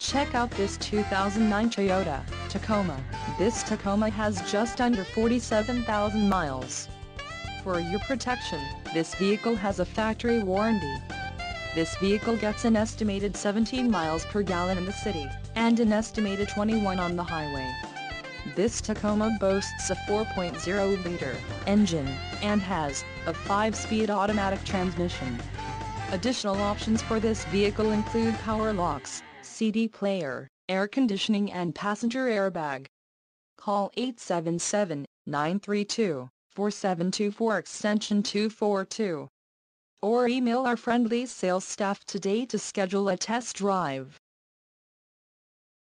Check out this 2009 Toyota Tacoma. This Tacoma has just under 47,000 miles. For your protection, this vehicle has a factory warranty. This vehicle gets an estimated 17 miles per gallon in the city, and an estimated 21 on the highway. This Tacoma boasts a 4.0-liter engine, and has a 5-speed automatic transmission. Additional options for this vehicle include power locks, CD player, air conditioning and passenger airbag. Call 877-932-4724 extension 242. Or email our friendly sales staff today to schedule a test drive.